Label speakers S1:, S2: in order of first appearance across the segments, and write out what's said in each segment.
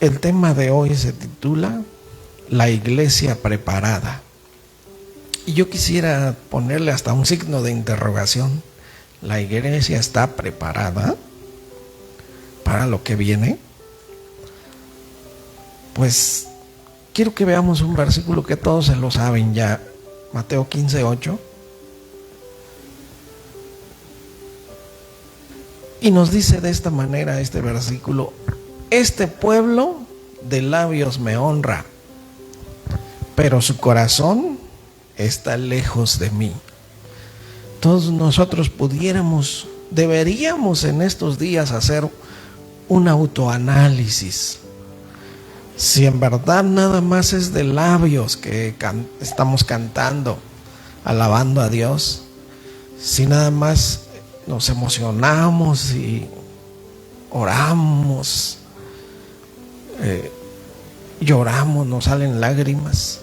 S1: El tema de hoy se titula La iglesia preparada. Y yo quisiera ponerle hasta un signo de interrogación. ¿La iglesia está preparada para lo que viene? Pues quiero que veamos un versículo que todos se lo saben ya. Mateo 15:8. Y nos dice de esta manera este versículo: este pueblo de labios me honra, pero su corazón está lejos de mí. Todos nosotros deberíamos en estos días hacer un autoanálisis. Si en verdad nada más es de labios que estamos cantando, alabando a Dios, si nada más nos emocionamos y oramos, lloramos, nos salen lágrimas,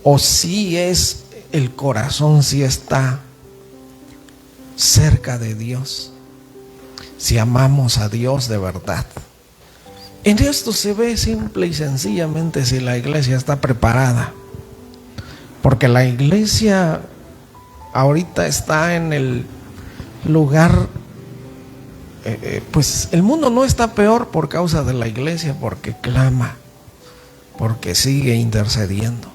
S1: o si es el corazón, si está cerca de Dios, si amamos a Dios de verdad. En esto se ve simple y sencillamente si la iglesia está preparada, porque la iglesia ahorita está en el lugar, pues el mundo no está peor por causa de la iglesia, porque clama, porque sigue intercediendo.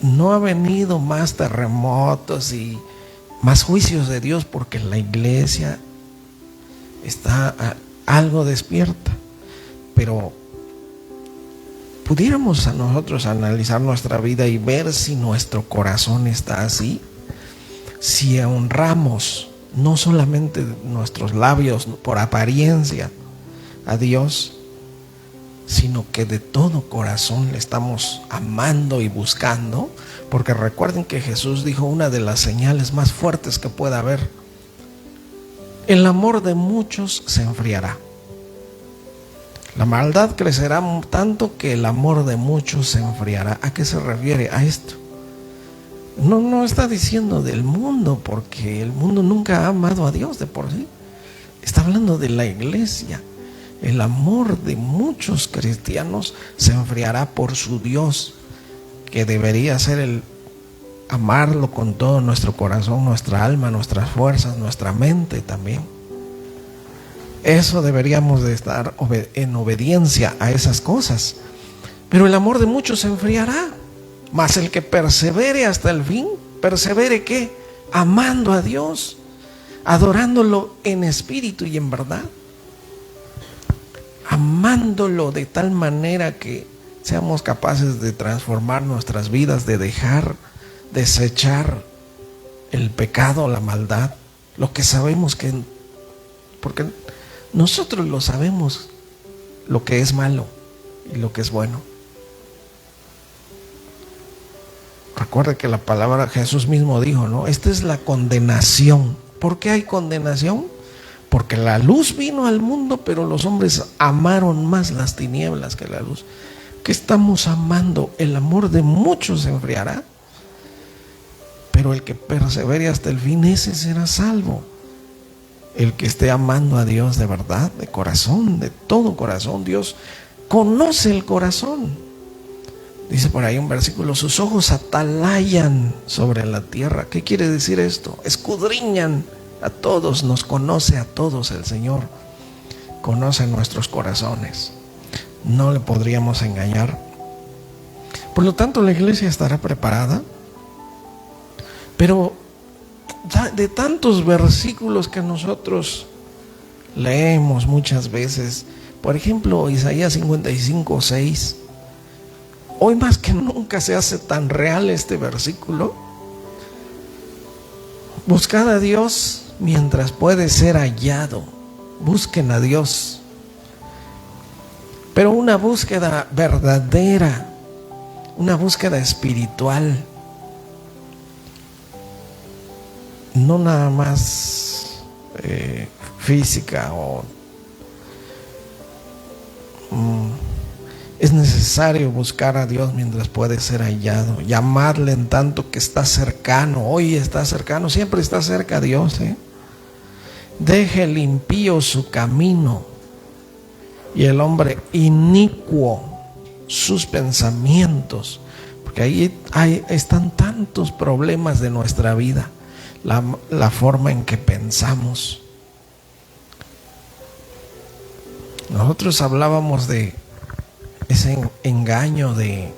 S1: No ha venido más terremotos y más juicios de Dios porque la iglesia está algo despierta. Pero pudiéramos a nosotros analizar nuestra vida y ver si nuestro corazón está así, si honramos no solamente nuestros labios por apariencia a Dios, sino que de todo corazón le estamos amando y buscando. Porque recuerden que Jesús dijo una de las señales más fuertes que pueda haber: el amor de muchos se enfriará. La maldad crecerá tanto que el amor de muchos se enfriará. ¿A qué se refiere a esto? No está diciendo del mundo, porque el mundo nunca ha amado a Dios de por sí. Está hablando de la iglesia. El amor de muchos cristianos se enfriará por su Dios, que debería ser el amarlo con todo nuestro corazón, nuestra alma, nuestras fuerzas, nuestra mente también. Eso deberíamos de estar en obediencia a esas cosas. Pero el amor de muchos se enfriará. Mas el que persevere hasta el fin, ¿persevere qué? Amando a Dios, adorándolo en espíritu y en verdad, amándolo de tal manera que seamos capaces de transformar nuestras vidas, de desechar el pecado, la maldad, lo que sabemos que, porque nosotros lo sabemos, lo que es malo y lo que es bueno. Recuerda que la palabra, Jesús mismo dijo, ¿no? Esta es la condenación. ¿Por qué hay condenación? Porque la luz vino al mundo, pero los hombres amaron más las tinieblas que la luz. ¿Qué estamos amando? El amor de muchos se enfriará, pero el que persevere hasta el fin, ese será salvo. El que esté amando a Dios de verdad, de corazón, de todo corazón. Dios conoce el corazón. Dice por ahí un versículo: sus ojos atalayan sobre la tierra. ¿Qué quiere decir esto? Escudriñan a todos, nos conoce a todos el Señor. Conoce nuestros corazones. No le podríamos engañar. Por lo tanto, la iglesia estará preparada. Pero de tantos versículos que nosotros leemos muchas veces, por ejemplo, Isaías 55:6, hoy más que nunca se hace tan real este versículo. Buscad a Dios mientras puede ser hallado. Busquen a Dios, pero una búsqueda verdadera, una búsqueda espiritual, no nada más física. Es necesario buscar a Dios mientras puede ser hallado, llamarle en tanto que está cercano. Hoy está cercano, siempre está cerca Dios, Deje el impío su camino y el hombre inicuo sus pensamientos. Porque ahí están tantos problemas de nuestra vida, la forma en que pensamos. Nosotros hablábamos de ese engaño de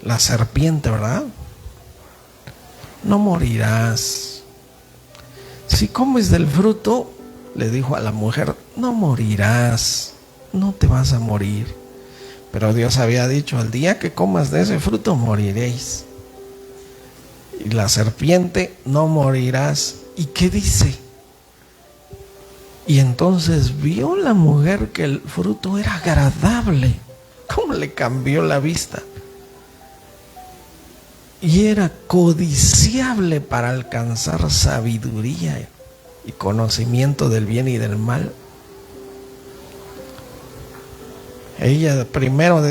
S1: la serpiente, ¿verdad? No morirás. Si comes del fruto, le dijo a la mujer, no morirás, no te vas a morir. Pero Dios había dicho, el día que comas de ese fruto moriréis. Y la serpiente, no morirás. ¿Y qué dice? Y entonces vio la mujer que el fruto era agradable. ¿Cómo le cambió la vista? Y era codiciable para alcanzar sabiduría y conocimiento del bien y del mal. Ella primero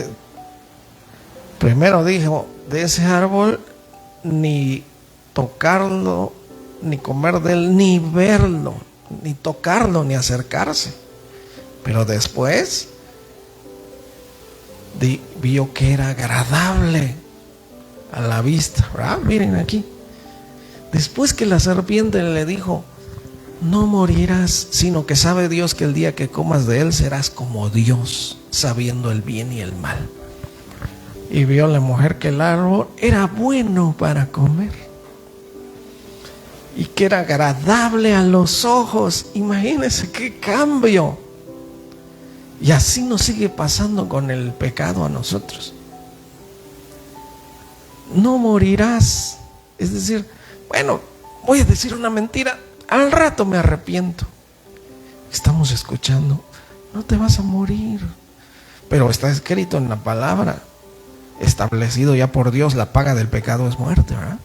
S1: dijo, de ese árbol ni tocarlo, ni comer de él, ni verlo, ni tocarlo, ni acercarse. Pero después vio que era agradable a la vista, ¿verdad? Miren aquí. Después que la serpiente le dijo, no morirás, sino que sabe Dios que el día que comas de él serás como Dios, sabiendo el bien y el mal. Y vio la mujer que el árbol era bueno para comer y que era agradable a los ojos. Imagínense qué cambio. Y así nos sigue pasando con el pecado a nosotros. No morirás. Es decir, bueno, voy a decir una mentira, al rato me arrepiento. Estamos escuchando, no te vas a morir. Pero está escrito en la palabra, establecido ya por Dios, la paga del pecado es muerte, ¿verdad?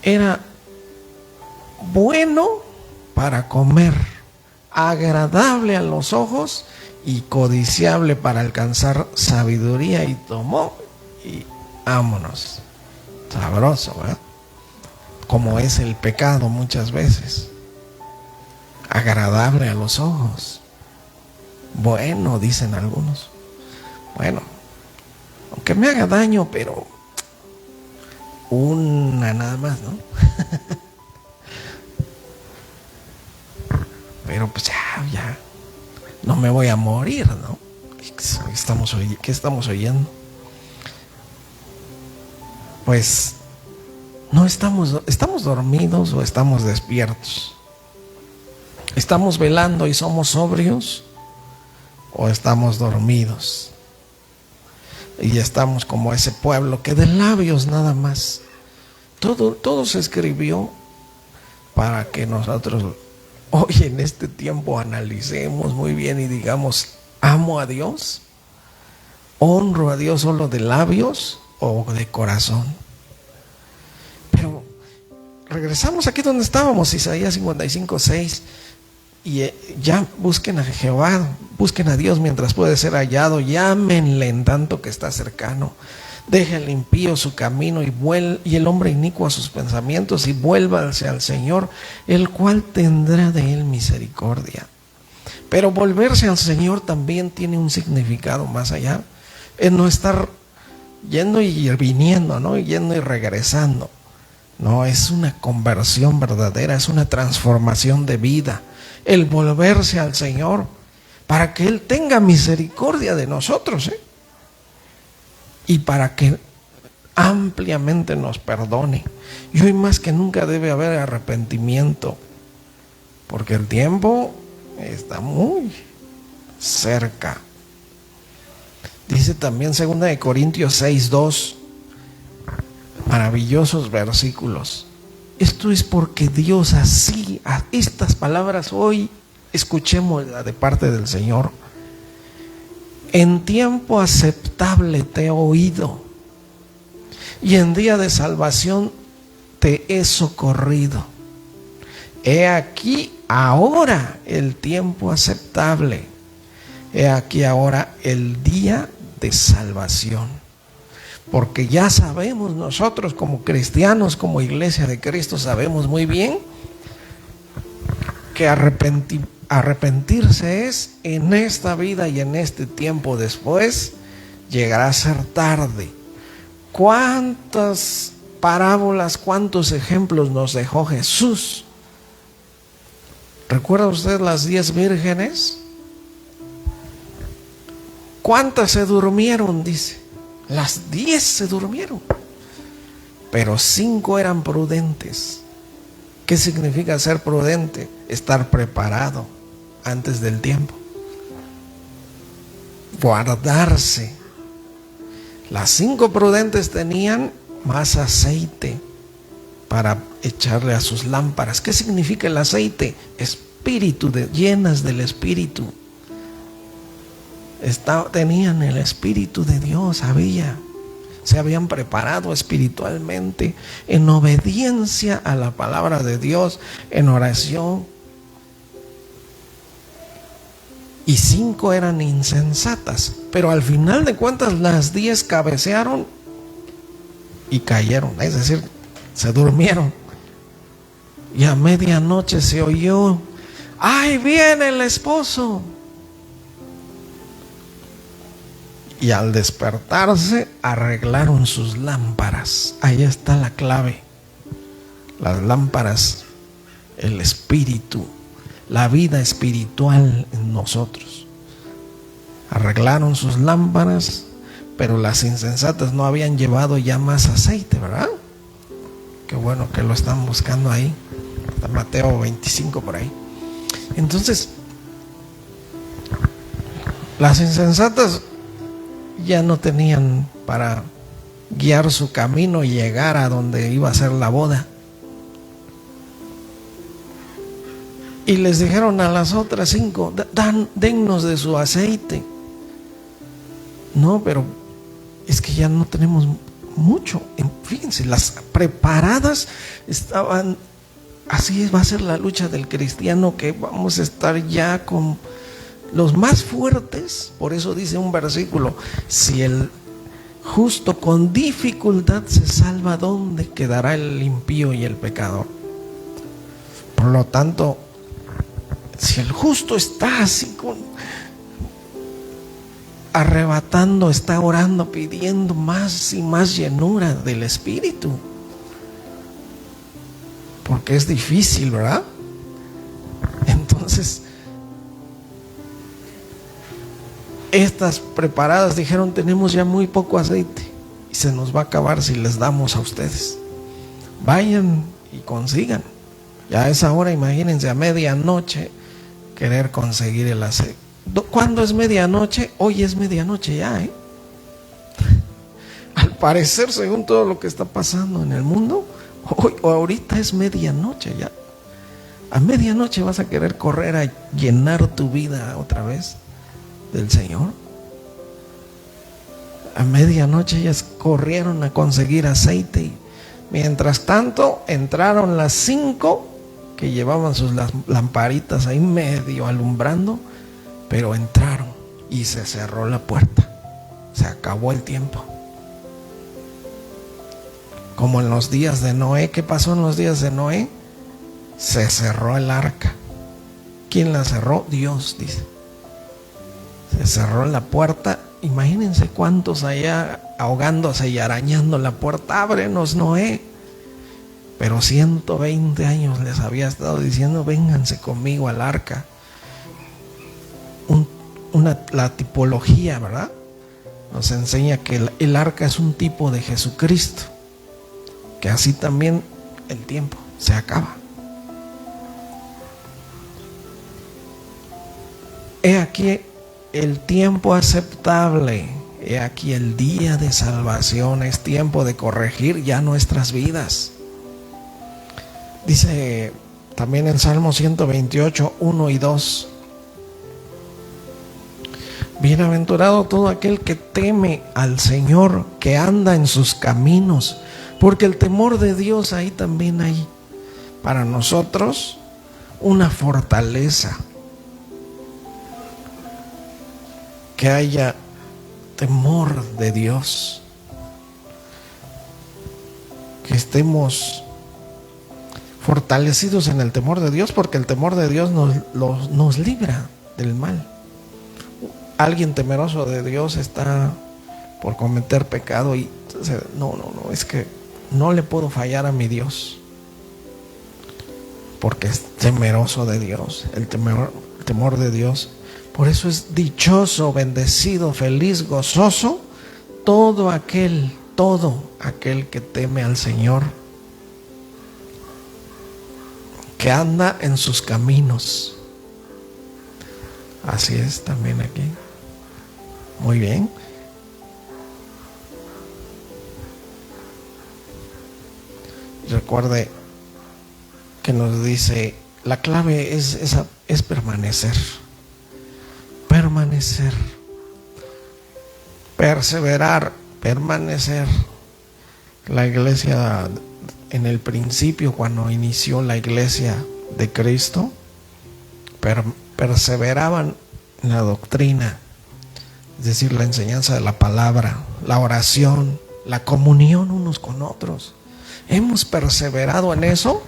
S1: Era bueno para comer, agradable a los ojos y codiciable para alcanzar sabiduría. Y tomó y vámonos. Sabroso, ¿verdad? Como es el pecado muchas veces. Agradable a los ojos. Bueno, dicen algunos. Bueno, aunque me haga daño, pero una nada más, ¿no? Pero pues ya no me voy a morir, ¿no? ¿Qué estamos oyendo? Pues no estamos dormidos o estamos despiertos. ¿Estamos velando y somos sobrios o estamos dormidos? Y estamos como ese pueblo que de labios nada más. Todo se escribió para que nosotros hoy en este tiempo analicemos muy bien y digamos, amo a Dios, honro a Dios solo de labios o de corazón. Pero regresamos aquí donde estábamos, Isaías 55:6. Y ya busquen a Jehová, busquen a Dios mientras puede ser hallado, llámenle en tanto que está cercano. Deje el impío su camino y el hombre inicuo a sus pensamientos, y vuélvase al Señor, el cual tendrá de él misericordia. Pero volverse al Señor también tiene un significado más allá. Es no estar yendo y viniendo, ¿no? Yendo y regresando. No, es una conversión verdadera, es una transformación de vida. El volverse al Señor para que Él tenga misericordia de nosotros, y para que ampliamente nos perdone. Y hoy más que nunca debe haber arrepentimiento, porque el tiempo está muy cerca. Dice también 2 Corintios 6:2, maravillosos versículos. Esto es porque Dios así, a estas palabras hoy escuchemos de parte del Señor. En tiempo aceptable te he oído, y en día de salvación te he socorrido. He aquí ahora el tiempo aceptable. He aquí ahora el día de salvación. Porque ya sabemos nosotros como cristianos, como iglesia de Cristo, sabemos muy bien que arrepentirse es en esta vida y en este tiempo. Después llegará a ser tarde. ¿Cuántas parábolas, cuántos ejemplos nos dejó Jesús? ¿Recuerda usted las 10 vírgenes? ¿Cuántas se durmieron? Dice. Las 10 se durmieron, pero 5 eran prudentes. ¿Qué significa ser prudente? Estar preparado antes del tiempo. Guardarse. Las 5 prudentes tenían más aceite para echarle a sus lámparas. ¿Qué significa el aceite? Espíritu, llenas del Espíritu. Tenían el Espíritu de Dios, se habían preparado espiritualmente en obediencia a la palabra de Dios, en oración. Y 5 eran insensatas, pero al final de cuentas las 10 cabecearon y cayeron, es decir, se durmieron. Y a medianoche se oyó: ¡ay, viene el esposo! Y al despertarse arreglaron sus lámparas. Ahí está la clave. Las lámparas, el espíritu, la vida espiritual en nosotros. Arreglaron sus lámparas, pero las insensatas no habían llevado ya más aceite, ¿verdad? Qué bueno que lo están buscando ahí. Está Mateo 25 por ahí. Entonces, las insensatas ya no tenían para guiar su camino y llegar a donde iba a ser la boda. Y les dijeron a las otras 5: dennos de su aceite. No, pero es que ya no tenemos mucho. Fíjense, las preparadas estaban. Así va a ser la lucha del cristiano, que vamos a estar ya con los más fuertes. Por eso dice un versículo: si el justo con dificultad se salva, ¿dónde quedará el impío y el pecador? Por lo tanto, si el justo está así arrebatando, está orando, pidiendo más y más llenura del Espíritu, porque es difícil, ¿verdad? Entonces, estas preparadas dijeron: tenemos ya muy poco aceite y se nos va a acabar si les damos a ustedes. Vayan y consigan. Ya a esa hora, imagínense, a medianoche querer conseguir el aceite. ¿Cuándo es medianoche? Hoy es medianoche ya, ¿eh? Al parecer, según todo lo que está pasando en el mundo, hoy o ahorita es medianoche ya. A medianoche vas a querer correr a llenar tu vida otra vez del Señor. A medianoche ellas corrieron a conseguir aceite y mientras tanto entraron las 5 que llevaban sus lamparitas ahí medio alumbrando, pero entraron y se cerró la puerta. Se acabó el tiempo. Como en los días de Noé. ¿Qué pasó en los días de Noé? Se cerró el arca. ¿Quién la cerró? Dios, dice. Se cerró la puerta. Imagínense cuántos allá ahogándose y arañando la puerta. Ábrenos, Noé. Pero 120 años les había estado diciendo: vénganse conmigo al arca. La tipología, ¿verdad? Nos enseña que el arca es un tipo de Jesucristo, que así también el tiempo se acaba. He aquí el tiempo aceptable, he aquí el día de salvación. Es tiempo de corregir ya nuestras vidas. Dice también en Salmo 128, 1 y 2: bienaventurado todo aquel que teme al Señor, que anda en sus caminos. Porque el temor de Dios, ahí también hay para nosotros una fortaleza. Que haya temor de Dios, que estemos fortalecidos en el temor de Dios, porque el temor de Dios nos libra del mal. Alguien temeroso de Dios está por cometer pecado y no, es que no le puedo fallar a mi Dios, porque es temeroso de Dios. El temor de Dios, por eso es dichoso, bendecido, feliz, gozoso todo aquel que teme al Señor, que anda en sus caminos. Así es también aquí. Muy bien. Recuerde que nos dice, la clave es permanecer. Permanecer. Perseverar, permanecer. La iglesia, en el principio, cuando inició la iglesia de Cristo, perseveraban en la doctrina, es decir, la enseñanza de la palabra, la oración, la comunión unos con otros. Hemos perseverado en eso,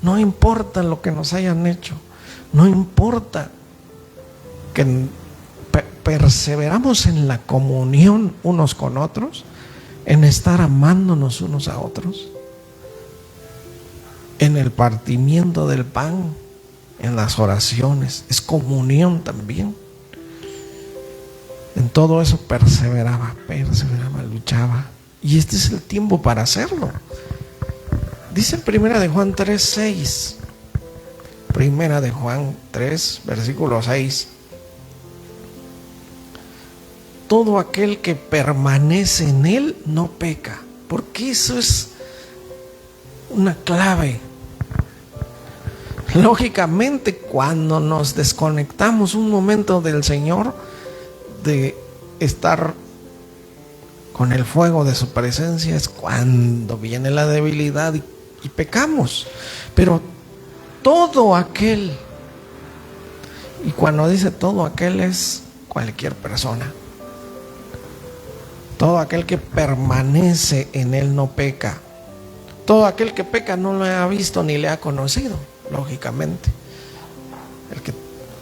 S1: no importa lo que nos hayan hecho, no importa que perseveramos en la comunión unos con otros, en estar amándonos unos a otros, en el partimiento del pan, en las oraciones, es comunión también. En todo eso perseveraba, luchaba. Y este es el tiempo para hacerlo. Dice en Primera de Juan 3:6. Primera de Juan 3, versículo 6. Todo aquel que permanece en él no peca. Porque eso es una clave. Lógicamente, cuando nos desconectamos un momento del Señor, de estar con el fuego de su presencia, es cuando viene la debilidad y pecamos. Pero todo aquel, y cuando dice todo aquel es cualquier persona, todo aquel que permanece en él no peca. Todo aquel que peca no lo ha visto ni le ha conocido, lógicamente.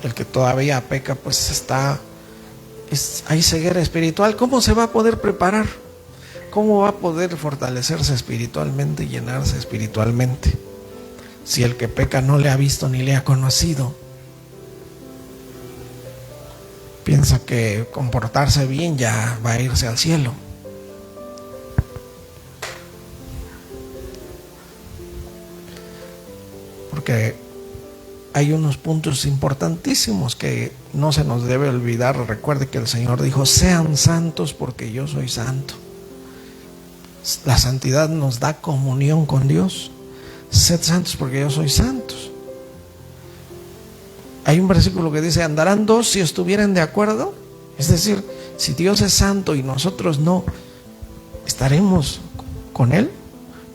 S1: El que todavía peca, pues hay ceguera espiritual. ¿Cómo se va a poder preparar? ¿Cómo va a poder fortalecerse espiritualmente y llenarse espiritualmente si el que peca no le ha visto ni le ha conocido? Piensa que comportarse bien ya va a irse al cielo. Porque hay unos puntos importantísimos que no se nos debe olvidar. Recuerde que el Señor dijo: sean santos porque yo soy santo. La santidad nos da comunión con Dios. Sed santos porque yo soy santo. Hay un versículo que dice: andarán dos si estuvieran de acuerdo. Es decir, si Dios es santo y nosotros no, estaremos con Él,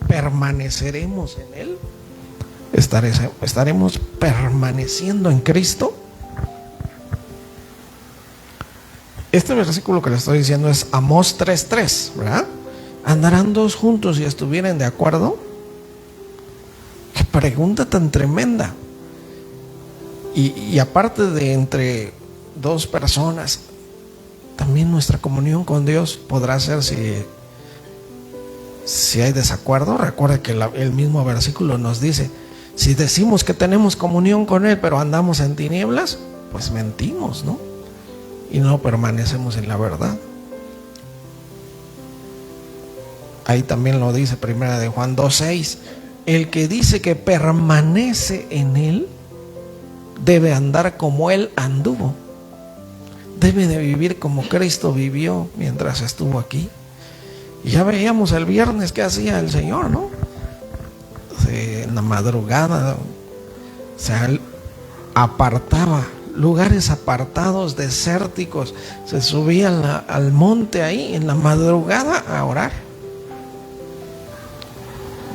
S1: permaneceremos en Él, estaremos permaneciendo en Cristo. Este versículo que le estoy diciendo es Amós 3:3, ¿verdad? Andarán dos juntos si estuvieran de acuerdo. Qué pregunta tan tremenda. Y aparte de entre dos personas, también nuestra comunión con Dios podrá ser si hay desacuerdo. Recuerda que el mismo versículo nos dice: si decimos que tenemos comunión con Él pero andamos en tinieblas, pues mentimos, ¿no? Y no permanecemos en la verdad. Ahí también lo dice Primera de Juan 2:6. El que dice que permanece en Él debe andar como Él anduvo. Debe de vivir como Cristo vivió mientras estuvo aquí. Y ya veíamos el viernes que hacía el Señor, ¿no? En la madrugada se apartaba, lugares apartados, desérticos, se subía al monte ahí en la madrugada a orar.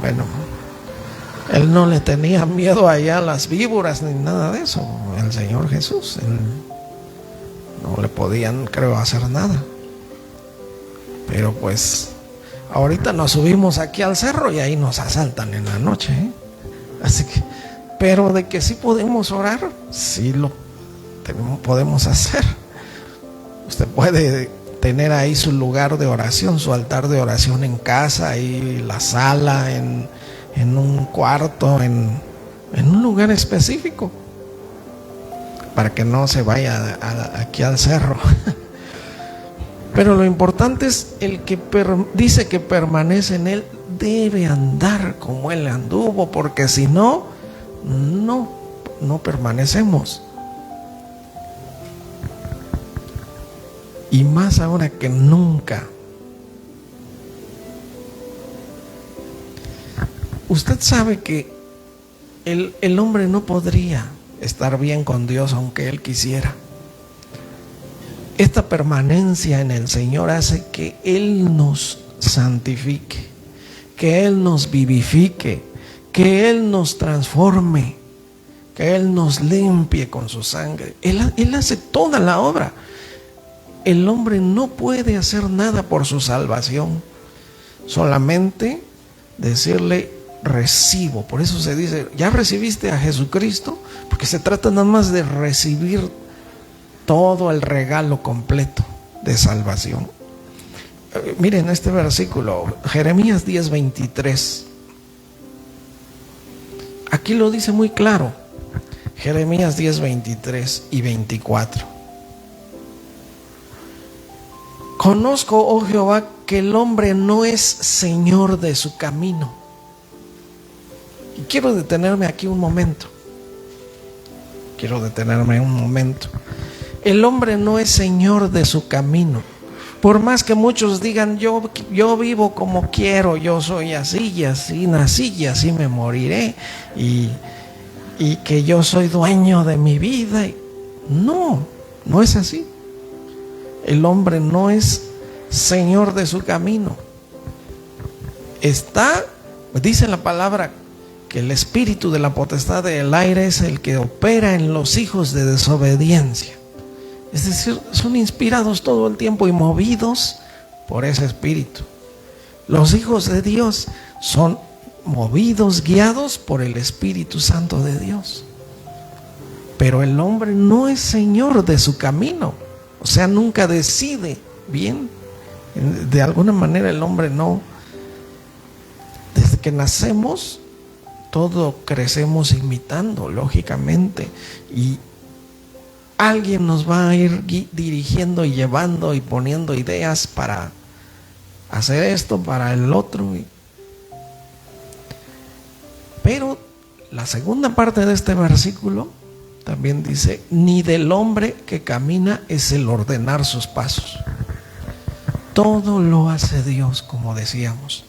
S1: Bueno, Él no le tenía miedo allá a las víboras ni nada de eso. El Señor Jesús, Él no le podían, creo, hacer nada. Pero pues ahorita nos subimos aquí al cerro y ahí nos asaltan en la noche, ¿eh? Así que, pero de que sí podemos orar, sí lo podemos hacer. Usted puede tener ahí su lugar de oración, su altar de oración en casa, ahí la sala, en un cuarto, en un lugar específico, para que no se vaya aquí al cerro. Pero lo importante es el que dice que permanece en él, debe andar como él anduvo, porque si no, no permanecemos. Y más ahora que nunca. Usted sabe que el hombre no podría estar bien con Dios aunque él quisiera. Esta permanencia en el Señor hace que Él nos santifique, que Él nos vivifique, que Él nos transforme, que Él nos limpie con su sangre. Él hace toda la obra. El hombre no puede hacer nada por su salvación, solamente decirle recibo. Por eso se dice, ¿ya recibiste a Jesucristo? Porque se trata nada más de recibir todo el regalo completo de salvación. Miren este versículo, Jeremías 10:23. Aquí lo dice muy claro. Jeremías 10:23 y 24. Conozco, oh Jehová, que el hombre no es señor de su camino. Y quiero detenerme aquí un momento. El hombre no es señor de su camino. Por más que muchos digan, yo vivo como quiero, yo soy así y así nací y así me moriré, y que yo soy dueño de mi vida. No es así. El hombre no es señor de su camino. Dice la palabra que el espíritu de la potestad del aire es el que opera en los hijos de desobediencia. Es decir, son inspirados todo el tiempo y movidos por ese espíritu. Los hijos de Dios son movidos, guiados por el Espíritu Santo de Dios. Pero el hombre no es señor de su camino. O sea, nunca decide bien. De alguna manera el hombre no. Desde que nacemos, todo crecemos imitando, lógicamente. Y alguien nos va a ir dirigiendo y llevando y poniendo ideas para hacer esto, para el otro. Pero la segunda parte de este versículo también dice, ni del hombre que camina es el ordenar sus pasos. Todo lo hace Dios, como decíamos.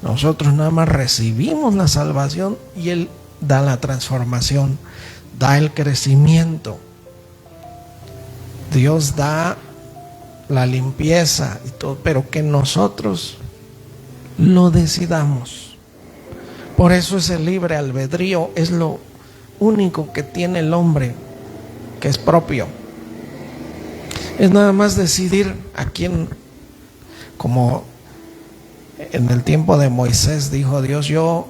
S1: Nosotros nada más recibimos la salvación y Él da la transformación, da el crecimiento. Dios da la limpieza y todo, pero que nosotros lo decidamos. Por eso ese libre albedrío es lo único que tiene el hombre, que es propio. Es nada más decidir a quién, como en el tiempo de Moisés dijo Dios, yo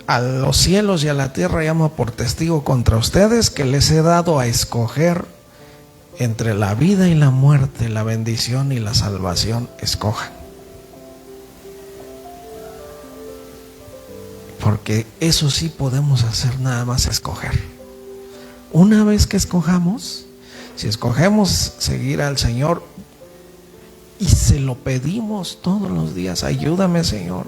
S1: a los cielos y a la tierra llamo por testigo contra ustedes que les he dado a escoger entre la vida y la muerte, la bendición y la salvación. Escojan. Porque eso sí podemos hacer, nada más escoger. Una vez que escojamos, si escogemos seguir al Señor y se lo pedimos todos los días, ayúdame Señor,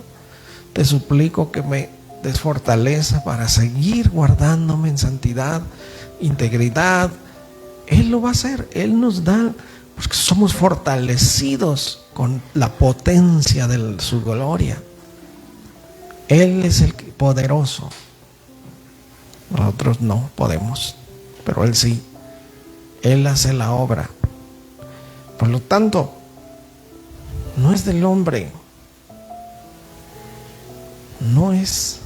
S1: te suplico que me des fortaleza para seguir guardándome en santidad, integridad. Él lo va a hacer, Él nos da, porque somos fortalecidos con la potencia de su gloria. Él es el poderoso. Nosotros no podemos, pero Él sí. Él hace la obra. Por lo tanto, no es del hombre, no es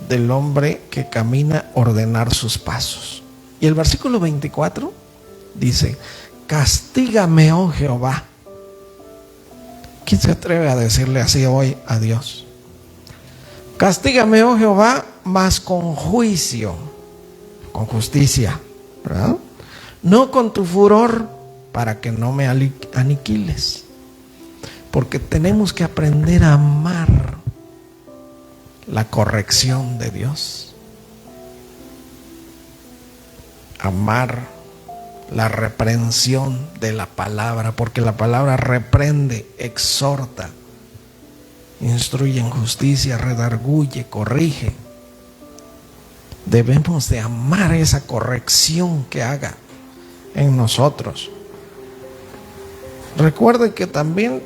S1: del hombre que camina ordenar sus pasos. Y el versículo 24 dice, castígame, oh Jehová. ¿Quién se atreve a decirle así hoy a Dios? Castígame, oh Jehová, mas con juicio, con justicia, ¿verdad? No con tu furor, para que no me aniquiles. Porque tenemos que aprender a amar la corrección de Dios, amar la reprensión de la palabra, porque la palabra reprende, exhorta, instruye en justicia, redarguye, corrige. Debemos de amar esa corrección que haga en nosotros. Recuerden que también,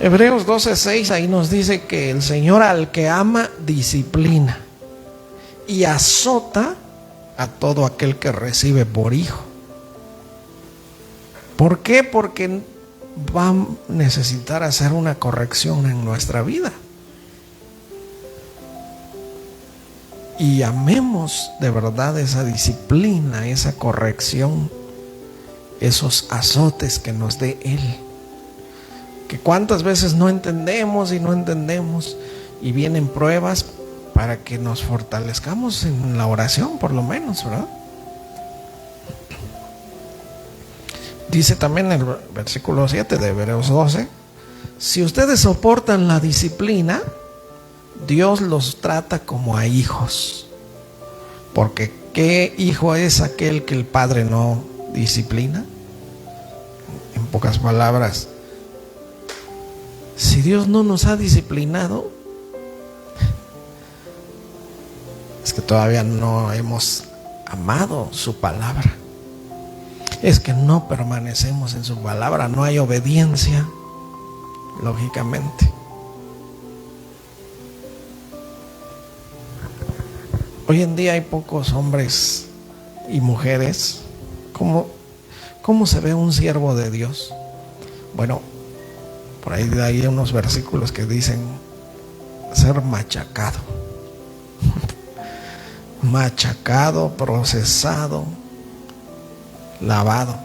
S1: Hebreos 12:6 ahí nos dice que el Señor al que ama disciplina y azota a todo aquel que recibe por hijo. ¿Por qué? Porque va a necesitar hacer una corrección en nuestra vida. Y amemos de verdad esa disciplina, esa corrección, esos azotes que nos dé Él. Que cuántas veces no entendemos y vienen pruebas para que nos fortalezcamos en la oración, por lo menos, ¿verdad? Dice también en el versículo 7 de Hebreos 12: si ustedes soportan la disciplina, Dios los trata como a hijos. Porque ¿qué hijo es aquel que el padre no disciplina? En pocas palabras, si Dios no nos ha disciplinado, es que todavía no hemos amado su palabra. Es que no permanecemos en su palabra, no hay obediencia, lógicamente. Hoy en día hay pocos hombres y mujeres. ¿Cómo se ve un siervo de Dios? Bueno, por ahí hay unos versículos que dicen ser machacado. Machacado, procesado, lavado.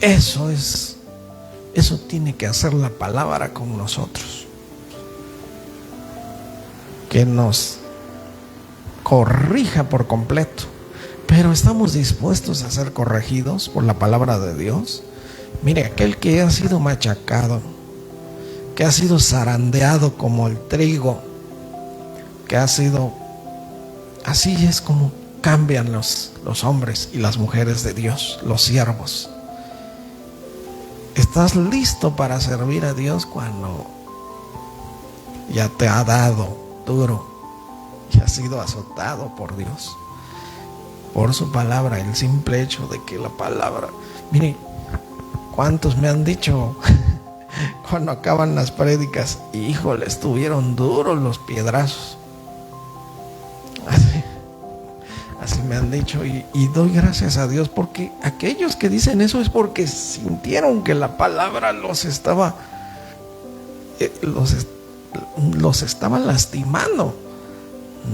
S1: Eso tiene que hacer la palabra con nosotros. Que nos corrija por completo. Pero estamos dispuestos a ser corregidos por la palabra de Dios. Mire, aquel que ha sido machacado, que ha sido zarandeado como el trigo, que ha sido... Así es como cambian los hombres y las mujeres de Dios, los siervos. ¿Estás listo para servir a Dios cuando ya te ha dado duro y has sido azotado por Dios, por su palabra? El simple hecho de que la palabra... Mire, ¿cuántos me han dicho cuando acaban las prédicas? Híjole, estuvieron duros los piedrazos. Así me han dicho, y doy gracias a Dios, porque aquellos que dicen eso es porque sintieron que la palabra los estaba lastimando,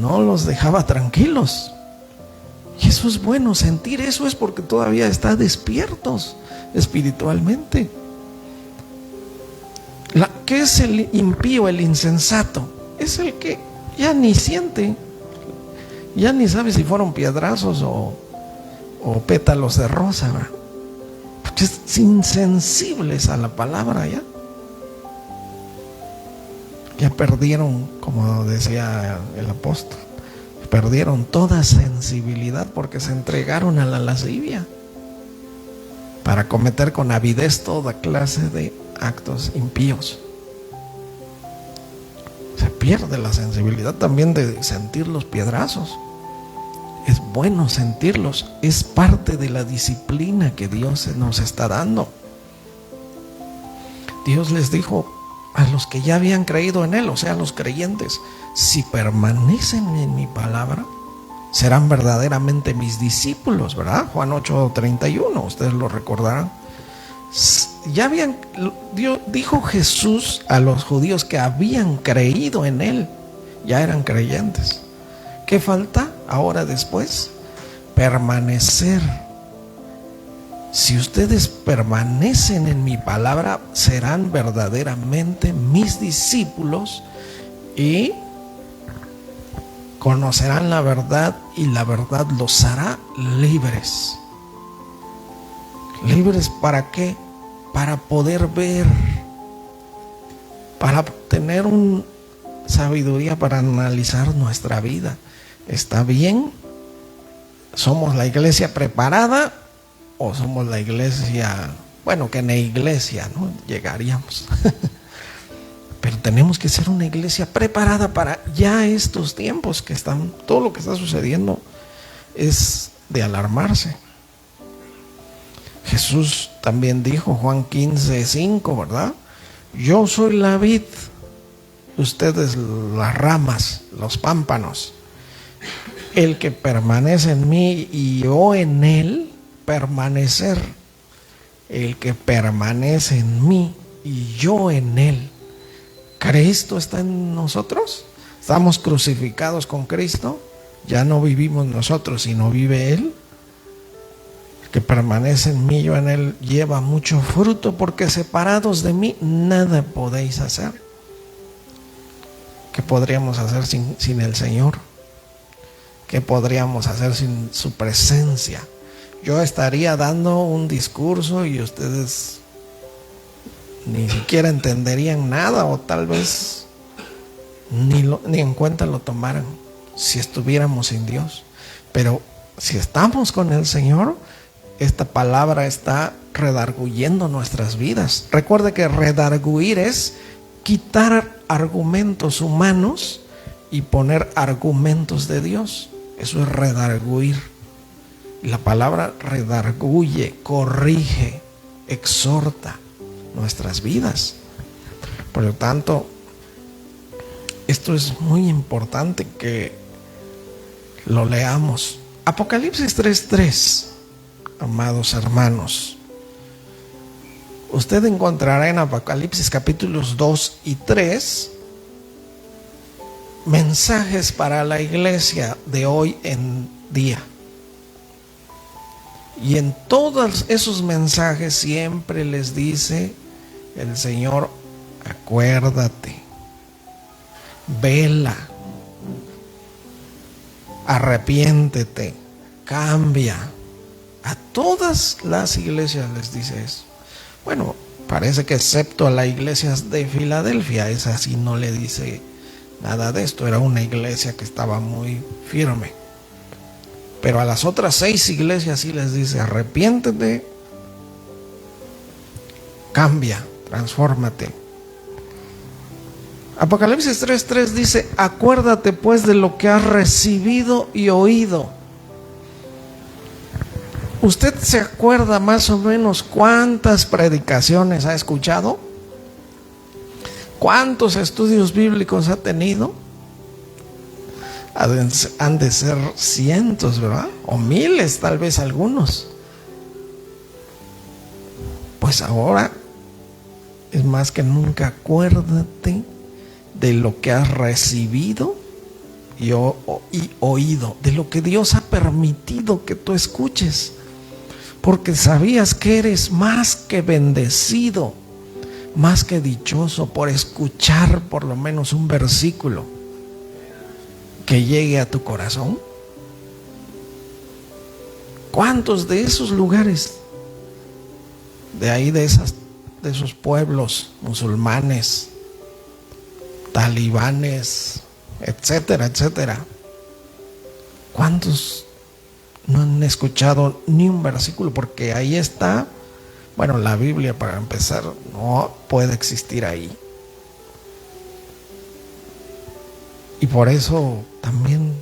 S1: no los dejaba tranquilos. Y eso es bueno, sentir eso es porque todavía están despiertos espiritualmente. ¿Qué es el impío, el insensato? Es el que ya ni siente, ya ni sabe si fueron piedrazos o pétalos de rosa, ¿verdad? Porque es insensibles a la palabra ya. Ya perdieron, como decía el apóstol, perdieron toda sensibilidad porque se entregaron a la lascivia para cometer con avidez toda clase de actos impíos. Se pierde la sensibilidad también de sentir los piedrazos. Es bueno sentirlos, es parte de la disciplina que Dios nos está dando. Dios les dijo a los que ya habían creído en Él, o sea, los creyentes: si permanecen en mi palabra, serán verdaderamente mis discípulos, ¿verdad? Juan 8:31, ustedes lo recordarán. Dijo Jesús a los judíos que habían creído en Él, ya eran creyentes. ¿Qué falta ahora después? Permanecer. Si ustedes permanecen en mi palabra, serán verdaderamente mis discípulos y conocerán la verdad y la verdad los hará libres. ¿Libres para qué? Para poder ver, para tener una sabiduría para analizar nuestra vida. ¿Está bien? ¿Somos la iglesia preparada o somos la iglesia, bueno, que en la iglesia, ¿no? Llegaríamos. Pero tenemos que ser una iglesia preparada para ya estos tiempos que están, todo lo que está sucediendo es de alarmarse. Jesús también dijo, Juan 15:5, ¿verdad? Yo soy la vid, ustedes las ramas, los pámpanos. El que permanece en mí y yo en él, permanecer. El que permanece en mí y yo en él. ¿Cristo está en nosotros? ¿Estamos crucificados con Cristo? Ya no vivimos nosotros, sino vive Él. El que permanece en mí, yo en Él, lleva mucho fruto, porque separados de mí nada podéis hacer. ¿Qué podríamos hacer sin el Señor? ¿Qué podríamos hacer sin su presencia? Yo estaría dando un discurso y ustedes ni siquiera entenderían nada, o tal vez ni en cuenta lo tomaran si estuviéramos sin Dios. Pero si estamos con el Señor, esta palabra está redarguyendo nuestras vidas. Recuerde que redarguir es quitar argumentos humanos y poner argumentos de Dios. Eso es redarguir. La palabra redarguye, corrige, exhorta nuestras vidas. Por lo tanto, esto es muy importante que lo leamos. Apocalipsis 3:3, amados hermanos. Usted encontrará en Apocalipsis capítulos 2 y 3 mensajes para la iglesia de hoy en día. Y en todos esos mensajes siempre les dice el Señor: acuérdate, vela, arrepiéntete, cambia. A todas las iglesias les dice eso. Bueno, parece que excepto a la iglesia de Filadelfia, esa sí no le dice nada de esto. Era una iglesia que estaba muy firme. Pero a las otras 6 iglesias sí les dice: arrepiéntete, cambia, transfórmate. Apocalipsis 3:3 dice: acuérdate pues de lo que has recibido y oído. ¿Usted se acuerda más o menos cuántas predicaciones ha escuchado? ¿Cuántos estudios bíblicos ha tenido? Han de ser cientos, ¿verdad? O miles, tal vez algunos. Pues ahora es más que nunca, acuérdate de lo que has recibido y oído, de lo que Dios ha permitido que tú escuches, porque sabías que eres más que bendecido, más que dichoso por escuchar por lo menos un versículo que llegue a tu corazón. ¿Cuántos de esos lugares, de ahí, de esos pueblos musulmanes, talibanes, etcétera, etcétera, cuántos no han escuchado ni un versículo? Porque ahí está, bueno, la Biblia, para empezar, no puede existir ahí. Y por eso también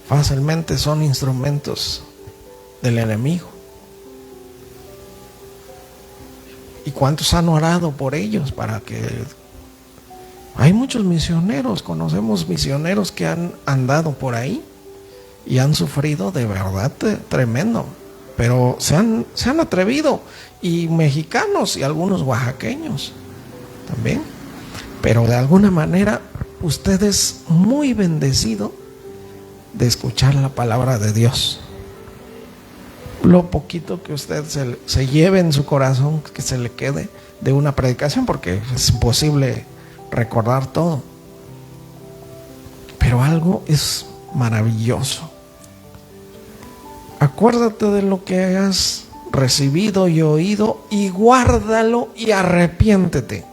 S1: fácilmente son instrumentos del enemigo. ¿Y cuántos han orado por ellos para que... Hay muchos misioneros, conocemos misioneros que han andado por ahí y han sufrido de verdad tremendo, pero se han atrevido, y mexicanos y algunos oaxaqueños también. Pero de alguna manera usted es muy bendecido de escuchar la palabra de Dios. Lo poquito que usted se lleve en su corazón, que se le quede de una predicación, porque es imposible recordar todo. Pero Pero algo es maravilloso. Acuérdate de lo que has recibido y oído y guárdalo y arrepiéntete.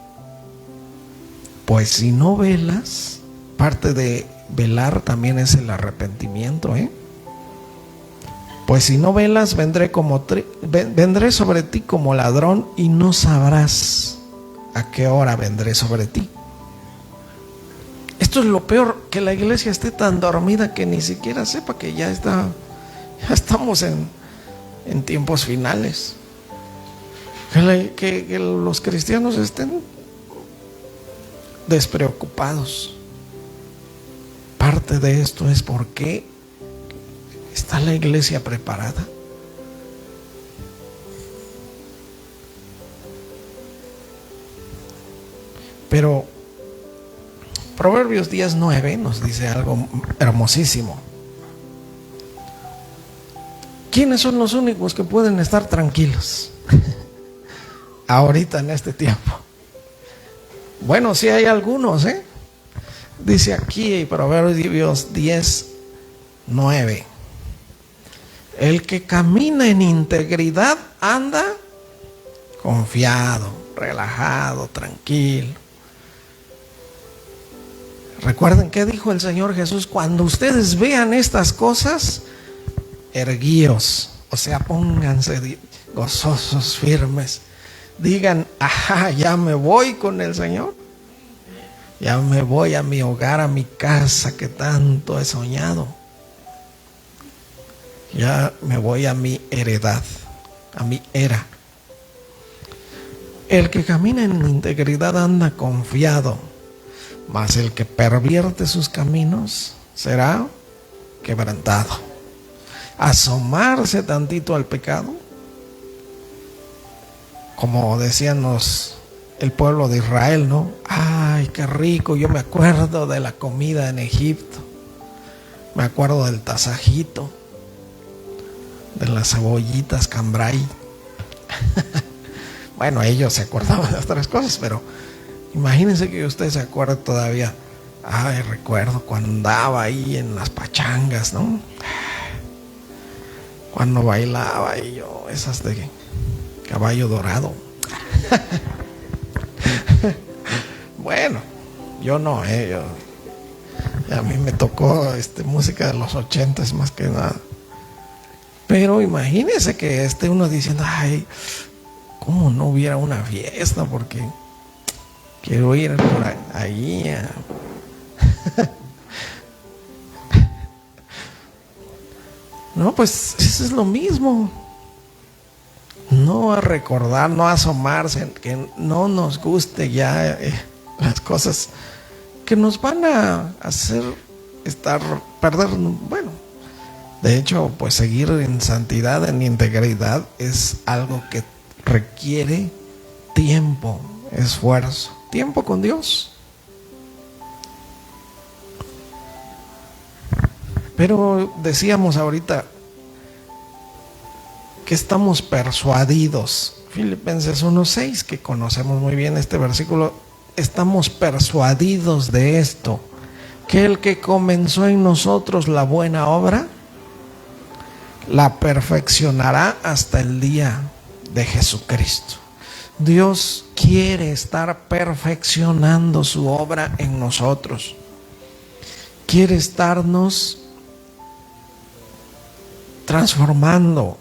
S1: Pues si no velas, parte de velar también es el arrepentimiento, Pues si no velas, vendré sobre ti como ladrón y no sabrás a qué hora vendré sobre ti. Esto es lo peor, que la iglesia esté tan dormida que ni siquiera sepa que ya estamos en tiempos finales. Que los cristianos estén despreocupados. Parte de esto es porque está la iglesia preparada. Pero Proverbios 10:9 nos dice algo hermosísimo. ¿Quiénes son los únicos que pueden estar tranquilos ahorita en este tiempo? Bueno, sí hay algunos, Dice aquí Proverbios 10:9. El que camina en integridad anda confiado, relajado, tranquilo. Recuerden qué dijo el Señor Jesús: cuando ustedes vean estas cosas, erguíos, o sea, pónganse gozosos, firmes. Digan: ajá, ya me voy con el Señor. Ya me voy a mi hogar, a mi casa que tanto he soñado. Ya me voy a mi heredad, a mi era. El que camina en integridad anda confiado, mas el que pervierte sus caminos será quebrantado. Asomarse tantito al pecado, como decían el pueblo de Israel, ¿no? Ay, qué rico, yo me acuerdo de la comida en Egipto, me acuerdo del tasajito, de las cebollitas cambray. Bueno, ellos se acordaban de otras cosas, pero imagínense que usted se acuerde todavía. Ay, recuerdo cuando andaba ahí en las pachangas, ¿no? Cuando bailaba y yo, esas de caballo dorado. Bueno, yo no, a mí me tocó música de los 80s más que nada. Pero imagínese que uno diciendo: ay, ¿cómo no hubiera una fiesta? Porque quiero ir por ahí. No, pues eso es lo mismo. No a recordar, no a asomarse, que no nos guste ya las cosas que nos van a hacer perder. Bueno, de hecho, pues seguir en santidad, en integridad, es algo que requiere tiempo, esfuerzo, tiempo con Dios. Pero decíamos ahorita que estamos persuadidos. Filipenses 1:6, que conocemos muy bien este versículo, estamos persuadidos de esto, que el que comenzó en nosotros la buena obra, la perfeccionará hasta el día de Jesucristo. Dios quiere estar perfeccionando su obra en nosotros. Quiere estarnos transformando.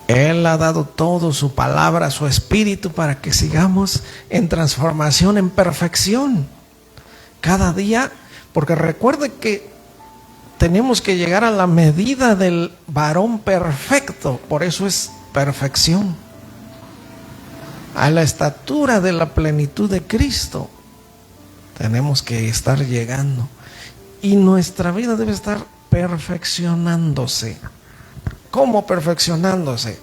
S1: Él ha dado todo, su palabra, su espíritu, para que sigamos en transformación, en perfección cada día, porque recuerde que tenemos que llegar a la medida del varón perfecto. Por eso es perfección, a la estatura de la plenitud de Cristo. Tenemos que estar llegando, y nuestra vida debe estar perfeccionándose. ¿Cómo perfeccionándose?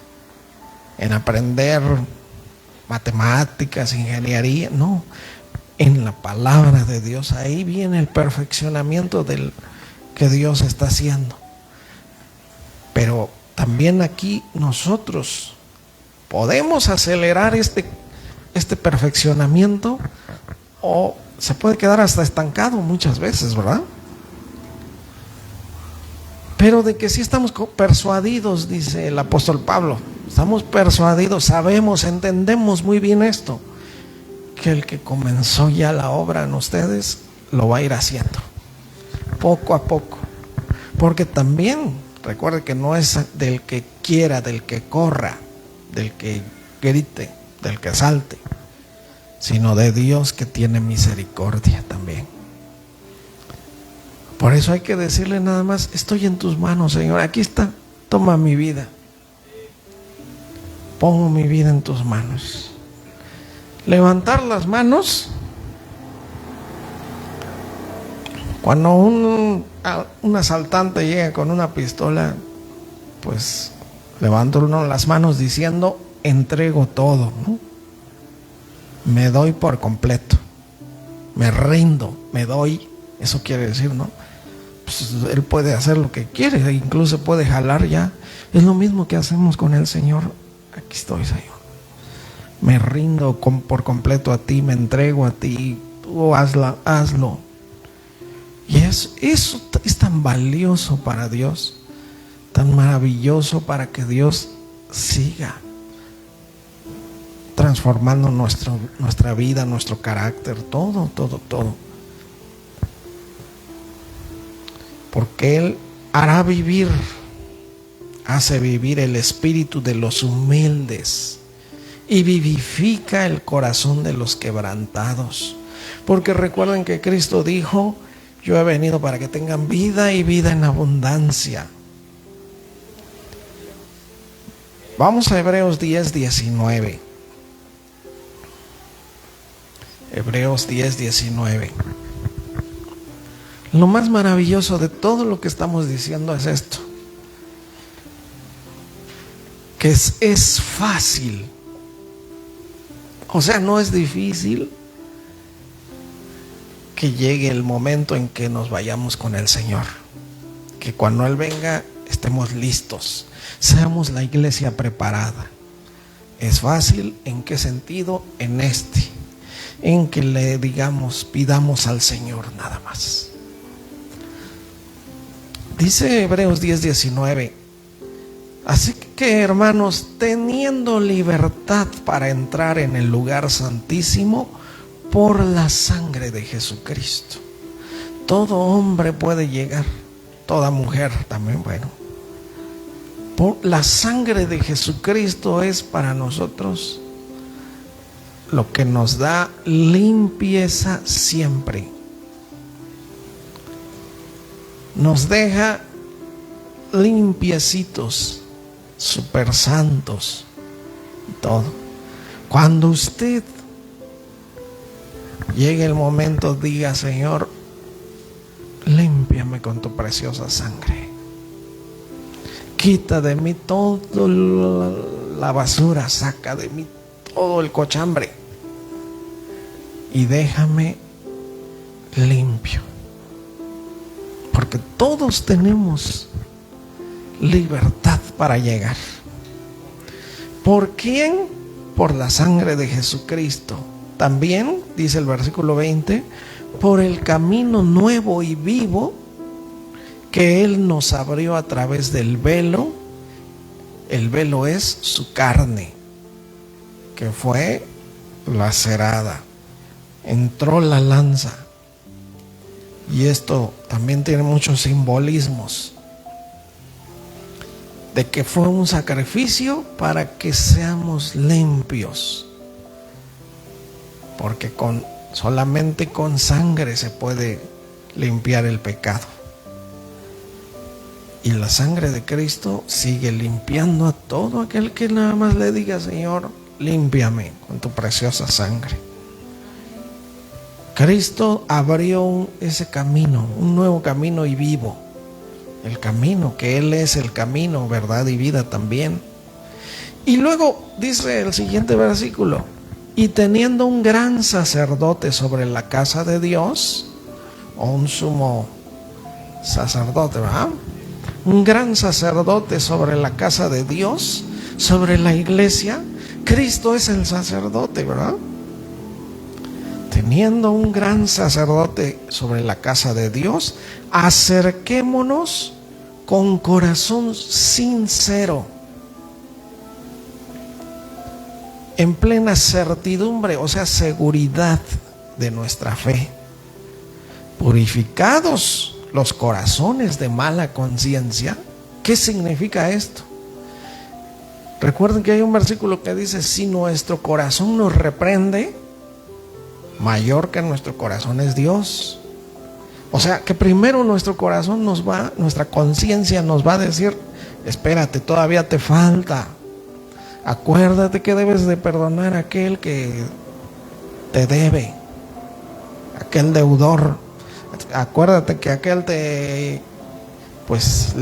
S1: En aprender matemáticas, ingeniería, no, en la palabra de Dios. Ahí viene el perfeccionamiento que Dios está haciendo. Pero también aquí nosotros podemos acelerar este perfeccionamiento, o se puede quedar hasta estancado muchas veces, ¿verdad? Pero de que sí estamos persuadidos, dice el apóstol Pablo, estamos persuadidos, sabemos, entendemos muy bien esto, que el que comenzó ya la obra en ustedes lo va a ir haciendo poco a poco, porque también recuerde que no es del que quiera, del que corra, del que grite, del que salte, sino de Dios que tiene misericordia también. Por eso hay que decirle nada más: estoy en tus manos, Señor, aquí está, toma mi vida, pongo mi vida en tus manos. Levantar las manos, cuando un asaltante llega con una pistola, pues levanta uno las manos diciendo: entrego todo, ¿no? Me doy por completo, me rindo, me doy. Eso quiere decir, ¿no? Pues él puede hacer lo que quiere, incluso puede jalar ya. Es lo mismo que hacemos con el Señor. Aquí estoy, Señor, me rindo por completo a ti, me entrego a ti, tú hazlo. Y eso es tan valioso para Dios, tan maravilloso, para que Dios siga transformando nuestra vida, nuestro carácter, todo. Porque Él hace vivir el espíritu de los humildes y vivifica el corazón de los quebrantados. Porque recuerden que Cristo dijo: yo he venido para que tengan vida y vida en abundancia. Vamos a Hebreos 10:19. Hebreos 10:19. Lo más maravilloso de todo lo que estamos diciendo es esto: que es fácil, o sea, no es difícil que llegue el momento en que nos vayamos con el Señor, que cuando Él venga estemos listos, seamos la iglesia preparada. Es fácil, ¿en qué sentido? En que le pidamos al Señor nada más. Dice Hebreos 10:19: así que, hermanos, teniendo libertad para entrar en el lugar santísimo por la sangre de Jesucristo. Todo hombre puede llegar, toda mujer también, bueno. Por la sangre de Jesucristo es para nosotros lo que nos da limpieza siempre. Nos deja limpiecitos, super santos y todo. Cuando usted llegue el momento, diga: Señor, límpiame con tu preciosa sangre. Quita de mí toda la basura, saca de mí todo el cochambre y déjame limpio. Porque todos tenemos libertad para llegar. ¿Por quién? Por la sangre de Jesucristo. También, dice el versículo 20, por el camino nuevo y vivo que Él nos abrió a través del velo. El velo es su carne, que fue lacerada. Entró la lanza. Y esto también tiene muchos simbolismos, de que fue un sacrificio para que seamos limpios, porque solamente con sangre se puede limpiar el pecado, y la sangre de Cristo sigue limpiando a todo aquel que nada más le diga: Señor, límpiame con tu preciosa sangre. Cristo abrió ese camino, un nuevo camino y vivo. El camino, que Él es el camino, verdad y vida también. Y luego dice el siguiente versículo: y teniendo un gran sacerdote sobre la casa de Dios, o un sumo sacerdote, ¿verdad? Un gran sacerdote sobre la casa de Dios, sobre la iglesia. Cristo es el sacerdote, ¿verdad? teniendo un gran sacerdote sobre la casa de Dios, acerquémonos con corazón sincero, en plena certidumbre, o sea, seguridad de nuestra fe, purificados los corazones de mala conciencia. ¿Qué significa esto? Recuerden que hay un versículo que dice: si nuestro corazón nos reprende, mayor que nuestro corazón es Dios. O sea, que primero nuestro corazón nuestra conciencia nos va a decir: espérate, todavía te falta. Acuérdate que debes de perdonar a aquel que te debe, aquel deudor. Acuérdate que aquel le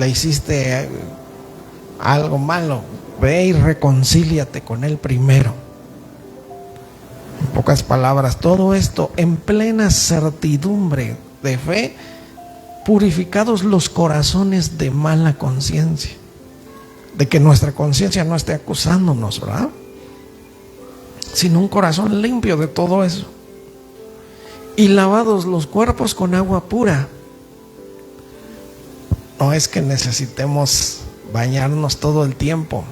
S1: hiciste algo malo. Ve y reconcíliate con él primero. En pocas palabras, todo esto en plena certidumbre de fe, purificados los corazones de mala conciencia, de que nuestra conciencia no esté acusándonos, ¿verdad? Sino un corazón limpio de todo eso. Y lavados los cuerpos con agua pura. No es que necesitemos bañarnos todo el tiempo,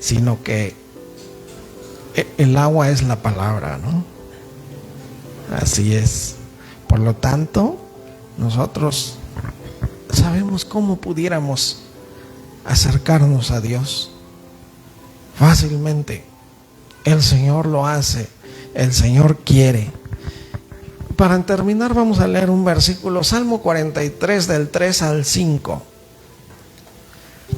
S1: sino que el agua es la palabra, ¿no? Así es. Por lo tanto, nosotros sabemos cómo pudiéramos acercarnos a Dios fácilmente. El Señor lo hace, el Señor quiere. Para terminar, vamos a leer un versículo, Salmo 43 del 3 al 5.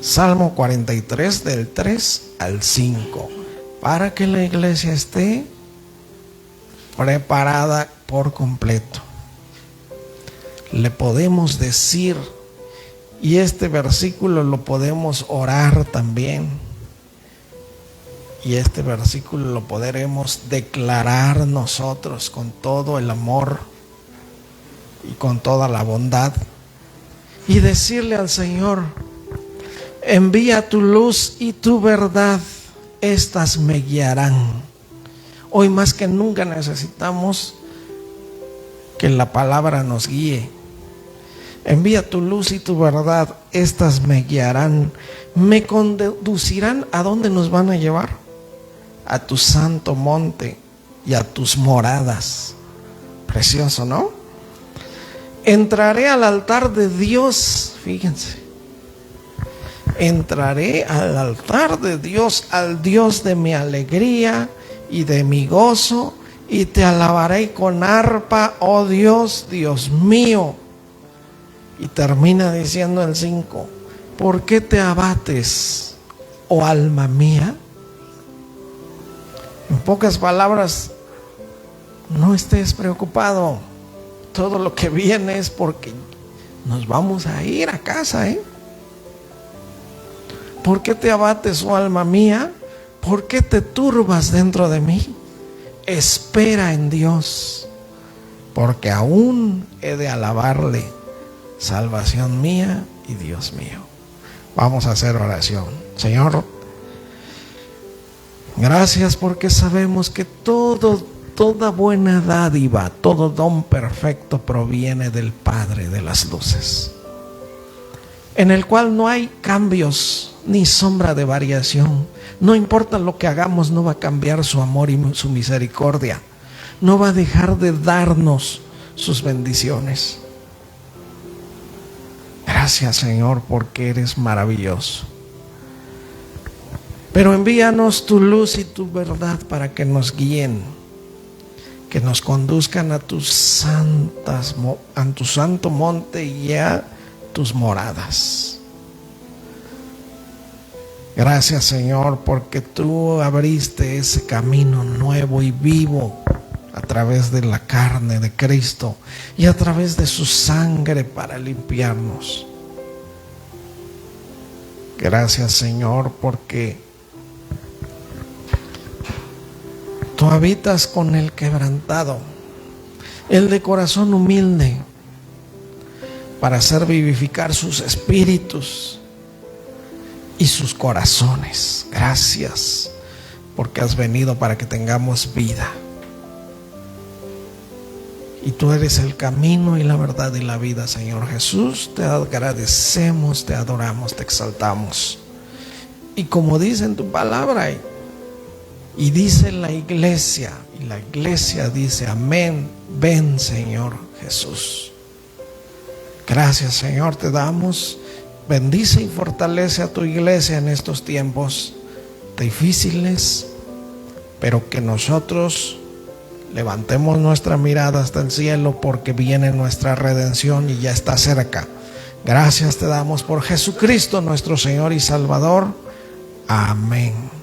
S1: Salmo 43 del 3 al 5, para que la iglesia esté preparada por completo. Le podemos decir, y este versículo lo podemos orar también, y este versículo lo podremos declarar nosotros con todo el amor y con toda la bondad, y decirle al Señor: envía tu luz y tu verdad, estas me guiarán. Hoy más que nunca necesitamos que la palabra nos guíe. Envía tu luz y tu verdad, estas me guiarán. Me conducirán. ¿A dónde nos van a llevar? A tu santo monte y a tus moradas. Precioso, ¿no? Entraré al altar de Dios, fíjense. Entraré al altar de Dios, al Dios de mi alegría y de mi gozo, y te alabaré con arpa, oh Dios, Dios mío. Y termina diciendo el 5: ¿por qué te abates, oh alma mía? En pocas palabras, no estés preocupado. Todo lo que viene es porque nos vamos a ir a casa, ¿Por qué te abates, oh alma mía? ¿Por qué te turbas dentro de mí? Espera en Dios, porque aún he de alabarle, salvación mía y Dios mío. Vamos a hacer oración. Señor, gracias porque sabemos que toda buena dádiva, todo don perfecto proviene del Padre de las luces, en el cual no hay cambios ni sombra de variación. No importa lo que hagamos, no va a cambiar su amor y su misericordia. No va a dejar de darnos sus bendiciones. Gracias, Señor, porque eres maravilloso. Pero envíanos tu luz y tu verdad para que nos guíen, que nos conduzcan a tu santo monte y a tus moradas. Gracias, Señor, porque tú abriste ese camino nuevo y vivo a través de la carne de Cristo y a través de su sangre para limpiarnos. Gracias, Señor, porque tú habitas con el quebrantado, el de corazón humilde, para hacer vivificar sus espíritus y sus corazones. Gracias porque has venido para que tengamos vida. Y tú eres el camino y la verdad y la vida, Señor Jesús. Te agradecemos, te adoramos, te exaltamos. Y como dice en tu palabra, y dice la iglesia, y la iglesia dice amén, ven Señor Jesús. Gracias Señor, te damos. Bendice y fortalece a tu iglesia en estos tiempos difíciles, pero que nosotros levantemos nuestra mirada hasta el cielo, porque viene nuestra redención y ya está cerca. Gracias te damos por Jesucristo nuestro Señor y Salvador. Amén.